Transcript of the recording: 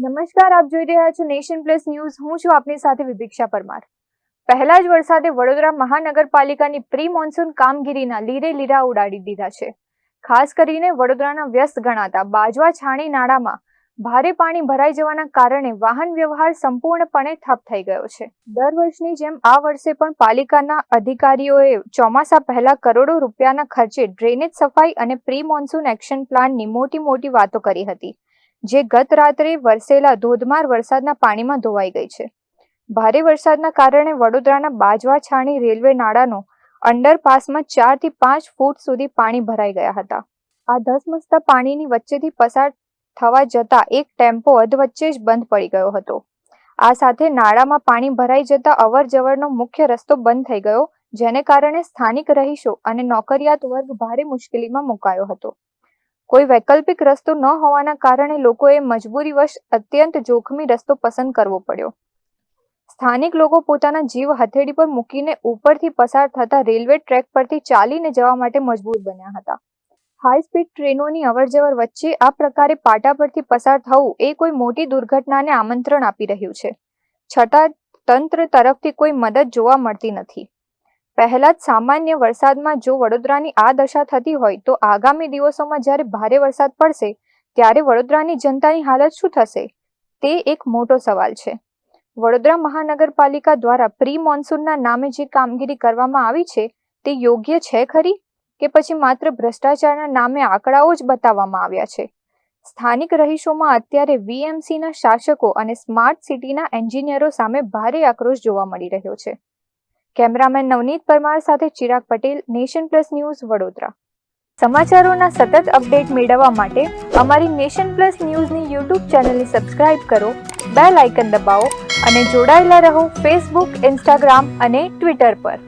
નમસ્કાર, આપ જોઈ રહ્યા છો નેશન પ્લસ ન્યૂઝ. હું છું આપની સાથે વિભિક્ષા પરમાર. પહેલા જ વરસાદે વડોદરા મહાનગરપાલિકાની પ્રી મોન્સૂન કામગીરીના લીરે લીરા ઉડાડી દીધા છે. ખાસ કરીને વડોદરાના વ્યસ્ત ગણાતા બાજવા છાણી નાળામાં ભારે પાણી ભરાઈ જવાના કારણે વાહન વ્યવહાર સંપૂર્ણપણે ઠપ થઈ ગયો છે. દર વર્ષની જેમ આ વર્ષે પણ પાલિકાના અધિકારીઓએ ચોમાસા પહેલા કરોડો રૂપિયાના ખર્ચે ડ્રેનેજ સફાઈ અને પ્રી મોન્સૂન એક્શન પ્લાનની મોટી વાતો કરી હતી, જે ગત રાત્રે વરસેલા ધોધમાર વરસાદના પાણીમાં ધોવાઈ ગઈ છે. ભારે વરસાદના કારણે વડોદરાના બાજવા છાણી રેલવે નાળાનો અંડરપાસમાં 4 થી 5 ફૂટ સુધી પાણી ભરાઈ ગયા હતા. આ ધસમસતા પાણીની વચ્ચેથી પસાર થવા જતા એક ટેમ્પો અધવચ્ચે જ બંધ પડી ગયો હતો. આ સાથે નાળામાં પાણી ભરાઈ જતા અવરજવરનો મુખ્ય રસ્તો બંધ થઈ ગયો, જેને કારણે સ્થાનિક રહીશો અને નોકરિયાત વર્ગ ભારે મુશ્કેલીમાં મુકાયો હતો. કોઈ વૈકલ્પિક રસ્તો ન હોવાના કારણે લોકોએ મજબૂરીવશ અત્યંત જોખમી રસ્તો પસંદ કરવો પડ્યો. સ્થાનિક લોકો પોતાના જીવ હથેળી પર મૂકીને ઉપરથી પસાર થતા રેલવે ટ્રેક પરથી ચાલીને જવા માટે મજબૂર બન્યા હતા. હાઈ સ્પીડ ટ્રેનોની અવરજવર વચ્ચે આ પ્રકારે પાટા પરથી પસાર થવું એ કોઈ મોટી દુર્ઘટનાને આમંત્રણ આપી રહ્યું છે. છતાં તંત્ર તરફથી કોઈ મદદ જોવા મળતી નથી. પહેલા જ સામાન્ય વરસાદમાં જો વડોદરાની આ દશા થતી હોય તો આગામી દિવસોમાં જ્યારે ભારે વરસાદ પડશે ત્યારે વડોદરાની જનતાની હાલત શું થશે, તે એક મોટો સવાલ છે. વડોદરા મહાનગરપાલિકા દ્વારા પ્રી મોન્સૂનના નામે જે કામગીરી કરવામાં આવી છે તે યોગ્ય છે ખરી, કે પછી માત્ર ભ્રષ્ટાચારના નામે આંકડાઓ જ બતાવવામાં આવ્યા છે? સ્થાનિક રહીશોમાં અત્યારે વીએમસીના શાસકો અને સ્માર્ટ સિટીના એન્જિનિયરો સામે ભારે આક્રોશ જોવા મળી રહ્યો છે. કેમેરામેન નવનીત પરમાર સાથે Chirag Patel, Nation Plus News, Vadodara. સમાચારોના સતત અપડેટ મેળવવા માટે અમારી નેશન પ્લસ ન્યૂઝની યુટ્યુબ ચેનલને સબસ્ક્રાઇબ કરો, બેલ આઇકન દબાવો અને જોડાયેલા રહો ફેસબુક, ઇન્સ્ટાગ્રામ અને ટ્વિટર પર.